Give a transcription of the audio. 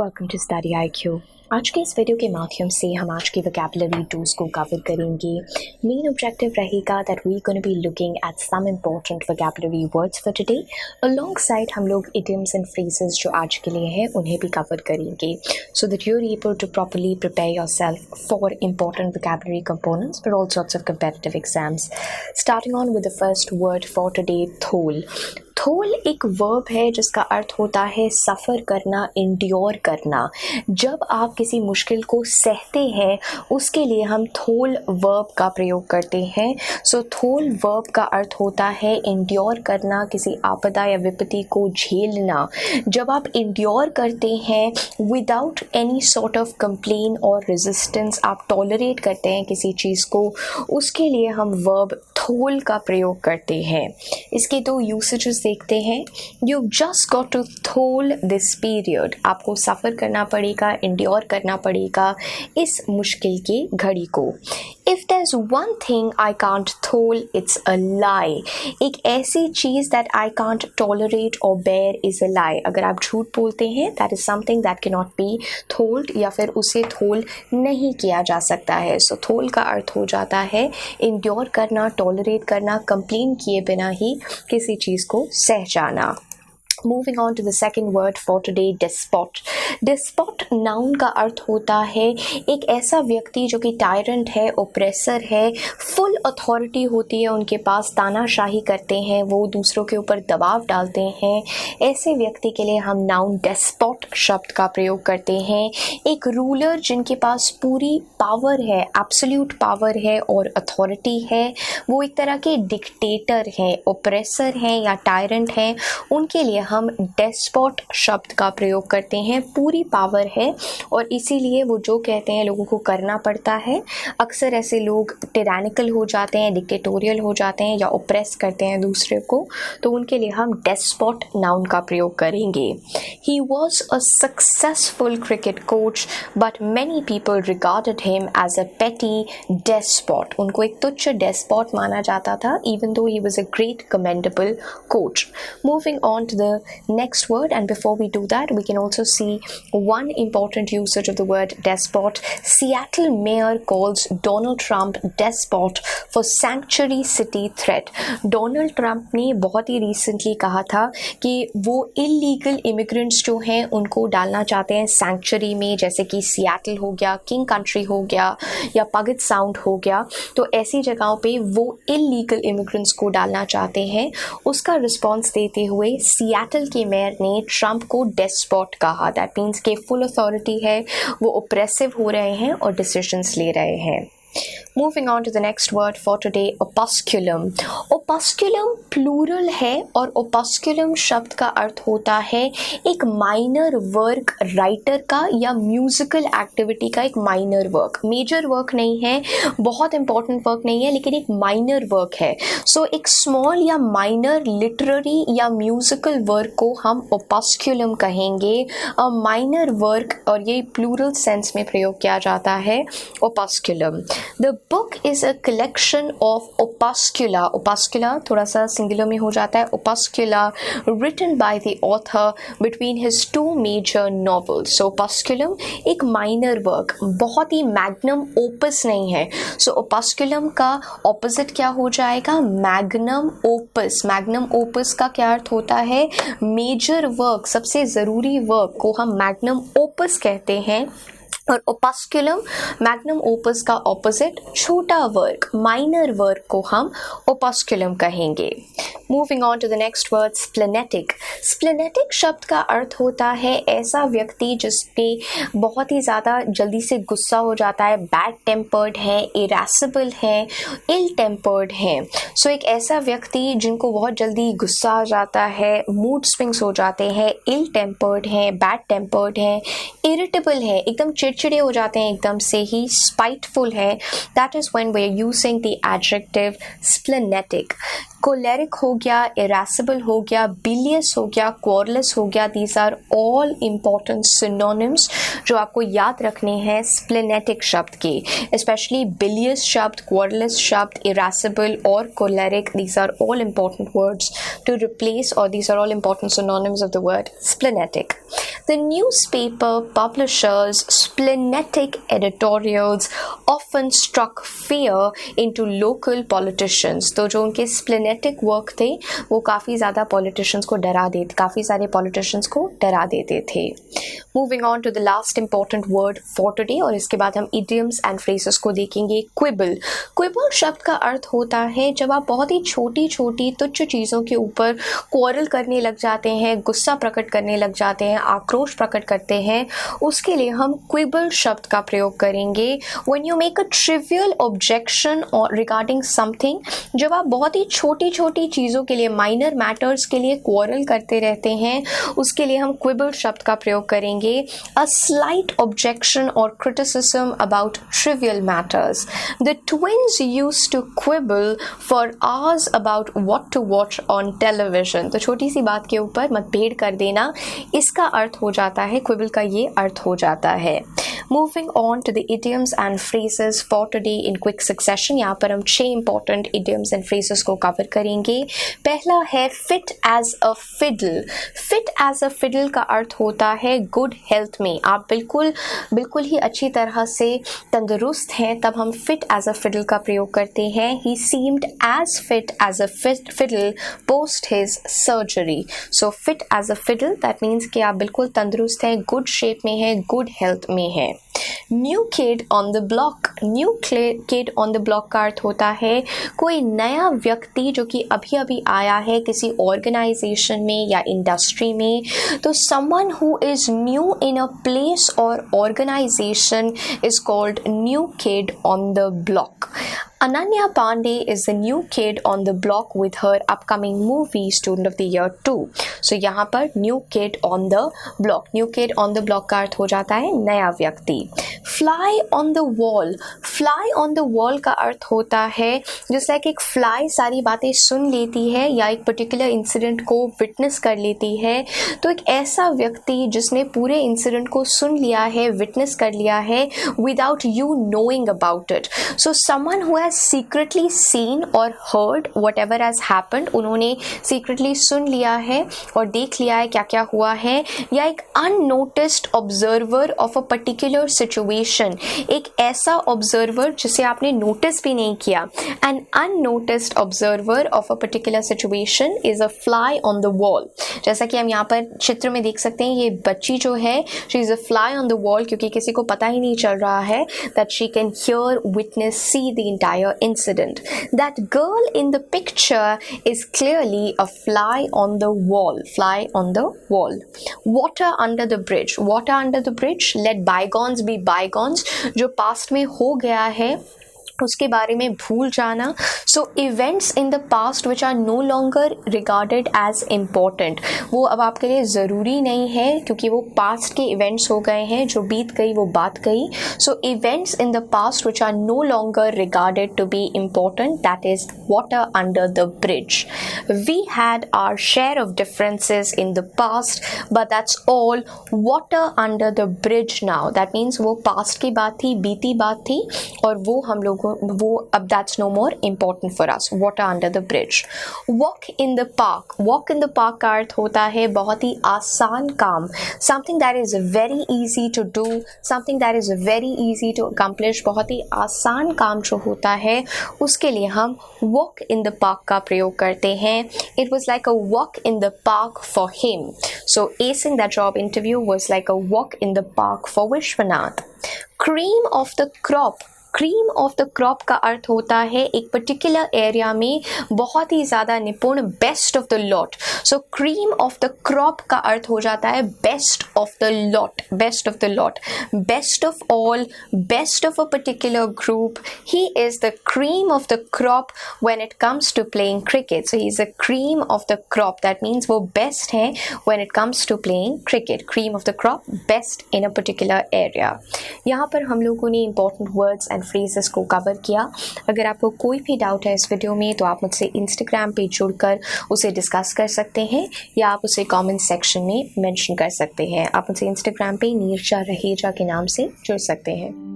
Welcome to study IQ। आज के इस वीडियो के माध्यम से हम आज की वोकैबुलरी टूल्स को कवर करेंगे। मेन ऑब्जेक्टिव रहेगा that we gonna be looking at some important vocabulary words for today. Alongside हम लोग इडियम्स एंड फ्रेजेस जो आज के लिए हैं उन्हें भी कवर करेंगे, so that you are able to properly prepare yourself for important vocabulary components for all sorts of competitive exams. Starting on with the first word for today, thole. Thole एक verb है जिसका अर्थ होता है सफ़र करना, endure करना। जब आप किसी मुश्किल को सहते हैं उसके लिए हम थोल वर्ब का प्रयोग करते हैं। सो थोल वर्ब का अर्थ होता है इंड्योर करना, किसी आपदा या विपत्ति को झेलना। जब आप इंड्योर करते हैं without any sort of complain और रेजिस्टेंस, आप टॉलरेट करते हैं किसी चीज़ को, उसके लिए हम वर्ब थोल का प्रयोग करते हैं। इसके दो यूसेजेस देखते हैं। You just got to thole this period, आपको सफ़र करना पड़ेगा, इंड्योर करना पड़ेगा इस मुश्किल की घड़ी को। If there is one thing I can't thole, it's a lie. एक ऐसी चीज़ दैट आई कांट टॉलरेट और बेयर इज़ अ लाई। अगर आप झूठ बोलते हैं, that is something that can not be tholed, या फिर उसे थोल नहीं किया जा सकता है। सो थोल का अर्थ हो जाता है इंड्योर करना, टॉलरेट करना, कंप्लेन किए बिना ही किसी चीज़ को सह जाना। Moving on to the second word for today, despot. Despot noun का अर्थ होता है एक ऐसा व्यक्ति जो कि टायरेंट है, ओप्रेसर है, फुल अथॉरिटी होती है उनके पास, तानाशाही करते हैं, वो दूसरों के ऊपर दबाव डालते हैं। ऐसे व्यक्ति के लिए हम नाउन डेस्पॉट शब्द का प्रयोग करते हैं। एक रूलर जिनके पास पूरी पावर है, एब्सोल्यूट पावर है और अथॉरिटी है, वो एक तरह के डिक्टेटर हैं, ओप्रेसर हैं या टायरेंट हैं, उनके लिए हम डेस्पॉट शब्द का प्रयोग करते हैं। पूरी पावर है और इसीलिए वो जो कहते हैं लोगों को करना पड़ता है। अक्सर ऐसे लोग टिरानिकल हो जाते हैं, डिक्टेटोरियल हो जाते हैं या ओप्रेस करते हैं दूसरे को, तो उनके लिए हम डेस्पॉट नाउन का प्रयोग करेंगे। He was a successful cricket coach but many people regarded him as a petty despot. उनको एक तुच्छ डेस्पॉट माना जाता था, even though he was a great commendable coach. Moving on to the next word, and before we do that, we can also see one important usage of the word despot. Seattle mayor calls Donald Trump despot for sanctuary city threat. Donald Trump ने बहुत ही recently कहा था कि वो illegal immigrants जो हैं उनको डालना चाहते हैं sanctuary में, जैसे कि Seattle हो गया, King Country हो गया या Puget Sound हो गया। तो ऐसी जगहों पे वो illegal immigrants को डालना चाहते हैं। उसका रिस्पॉन्स देते हुए सियाटल के मेयर ने ट्रंप को डेस्पॉट कहा। दैट मीन्स के फुल अथॉरिटी है, वो ओप्रेसिव हो रहे हैं और डिसीजंस ले रहे हैं। Moving on to the next word for today, opusculum. Opusculum plural है और opusculum शब्द का अर्थ होता है एक माइनर वर्क राइटर का या म्यूजिकल एक्टिविटी का एक माइनर वर्क। मेजर वर्क नहीं है, बहुत इंपॉर्टेंट वर्क नहीं है, लेकिन एक माइनर वर्क है। सो एक स्मॉल या माइनर लिटरेरी या म्यूजिकल वर्क को हम opusculum कहेंगे। अ माइनर वर्क, और ये प्लूरल सेंस में प्रयोग किया जाता है opusculum। The book is a collection of opuscula. Opuscula थोड़ा सा सिंगुलर में हो जाता है, opuscula written by the author between his two major novels. So opusculum एक minor work, बहुत ही magnum opus नहीं है। So opusculum का opposite क्या हो जाएगा? magnum opus. magnum opus का क्या अर्थ होता है? major work, सबसे ज़रूरी वर्क को हम magnum opus कहते हैं। और opusculum मैग्नम ओपस का ऑपोजिट छोटा वर्क, माइनर वर्क को हम opusculum कहेंगे। Moving on to the next word, splenetic. Splenetic शब्द का अर्थ होता है ऐसा व्यक्ति जिसपे बहुत ही ज़्यादा जल्दी से गुस्सा हो जाता है, बैड टेम्पर्ड है, इरेसिबल है, इल टेम्पर्ड है। सो एक ऐसा व्यक्ति जिनको बहुत जल्दी गुस्सा आ जाता है, मूड स्विंग्स हो जाते हैं, इल टेम्पर्ड है, बैड टेम्पर्ड है, इरिटेबल है, एकदम चिड़चिड़े हो जाते हैं एकदम से ही, स्पाइटफुल है। That is when we are using the adjective splenetic. Choleric हो गया, इरेसिबल हो गया, बिलियस हो गया, क्वारलेस हो गया, these are all important synonyms जो आपको याद रखने हैं स्प्लेनेटिक शब्द के। स्पेशली बिलियस शब्द, क्वारलेस शब्द, इरेसिबल और choleric, these are all important words to replace, or these are all important synonyms of the word splenetic. The newspaper publishers' splenetic editorials often struck fear into local politicians. तो जो उनके splenetic work थे वो काफ़ी ज़्यादा politicians को डरा देते, काफ़ी सारे politicians को डरा देते थे. Moving on to the last important word for today, और इसके बाद हम idioms and phrases को देखेंगे. Quibble. Quibble शब्द का अर्थ होता है जब आप बहुत ही छोटी छोटी तुच्छ चीज़ों के ऊपर quarrel करने लग जाते हैं, गुस्सा प्रकट करने लग जाते हैं, आक्रोश प्रकट करते हैं, उसके लिए हम quibble शब्द का प्रयोग करेंगे. When you make a trivial objection or regarding something, जब आप बहुत ही छोटी छोटी चीज़ों के लिए, minor matters के लिए quarrel करते रहते हैं, उसके लिए हम quibble शब्द का प्रयोग करेंगे. A slight objection or criticism about trivial matters. The twins used to quibble for hours about what to watch on television. तो छोटी सी बात के ऊपर मतभेद कर देना, इसका अर्थ हो जाता है, quibble का ये अर्थ हो जाता है. Moving on to the idioms and phrases for today in quick succession. यहाँ पर हम 6 important idioms and phrases को cover करेंगे. पहला है fit as a fiddle. Fit as a fiddle का अर्थ होता है good health में. आप बिल्कुल ही अच्छी तरह से तंदुरुस्त हैं, तब हम fit as a fiddle का प्रयोग करते हैं. He seemed as fit as a fiddle post his surgery. So fit as a fiddle, that means कि आप बिल्कुल तंदुरुस्त हैं, good shape में हैं, good health में हैं. New kid on the block. New kid on the block का अर्थ होता है कोई नया व्यक्ति जो कि अभी अभी आया है किसी ऑर्गेनाइजेशन में या इंडस्ट्री में. तो someone who is new in a place और organisation is called new kid on the block. Ananya Pandey is the new kid on the block with her upcoming movie Student of the Year 2. So यहाँ पर new kid on the block. New kid on the block का अर्थ हो जाता है नया व्यक्ति. Fly on the wall. Fly on the wall का अर्थ होता है जिस लाइक एक fly सारी बातें सुन लेती है या एक particular incident को witness कर लेती है. तो एक ऐसा व्यक्ति जिसने पूरे incident को सुन लिया है, witness कर लिया है without you knowing about it. So someone who has secretly seen or heard whatever has happened, उन्होंने secretly सुन लिया है और देख लिया है क्या क्या हुआ है. या एक unnoticed observer of a particular situation. एक ऐसा observer जिसे आपने notice भी नहीं किया. An unnoticed observer of a particular situation is a fly on the wall. जैसा कि हम यहाँ पर चित्र में देख सकते हैं, ये बच्ची जो है she is a fly on the wall क्योंकि किसी को पता ही नहीं चल रहा है that she can hear, witness, see the entire incident. That girl in the picture is clearly a fly on the wall. Fly on the wall. Water under the bridge. Water under the bridge. Let bygones be bygones. जो past में हो गया है उसके बारे में भूल जाना. So events in the past which are no longer regarded as important, वो अब आपके लिए ज़रूरी नहीं है क्योंकि वो पास्ट के इवेंट्स हो गए हैं, जो बीत गई वो बात गई. So events in the past which are no longer regarded to be important, that is water under the bridge. We had our share of differences in the past but that's all water under the bridge now. That means वो past की बात थी, बीती बात थी, और वो हम लोगों वो अब that's no more important for us. Water under the bridge. Walk in the park. Walk in the park का अर्थ होता है बहुत ही आसान काम. Something that is very easy to do. Something that is very easy to accomplish. बहुत ही आसान काम जो होता है उसके लिए हम walk in the park का प्रयोग करते हैं. It was like a walk in the park for him. So acing that job interview was like a walk in the park for Vishwanath. Cream of the crop. Cream of the crop का अर्थ होता है एक particular area में बहुत ही ज़्यादा निपुण, best of the lot. So cream of the crop का अर्थ हो जाता है best of the lot, best of the lot, best of all, best of a particular group. He is the cream of the crop when it comes to playing cricket. So he is the cream of the crop, that means वो best है when it comes to playing cricket. Cream of the crop, best in a particular area. यहाँ पर हम लोगों ने important words and phrases को cover किया. अगर आपको कोई भी डाउट है इस वीडियो में तो आप मुझसे इंस्टाग्राम पे जुड़कर उसे डिस्कस कर सकते हैं या आप उसे कमेंट सेक्शन में मेंशन कर सकते हैं. आप मुझसे इंस्टाग्राम पे नीरजा रहेजा के नाम से जुड़ सकते हैं.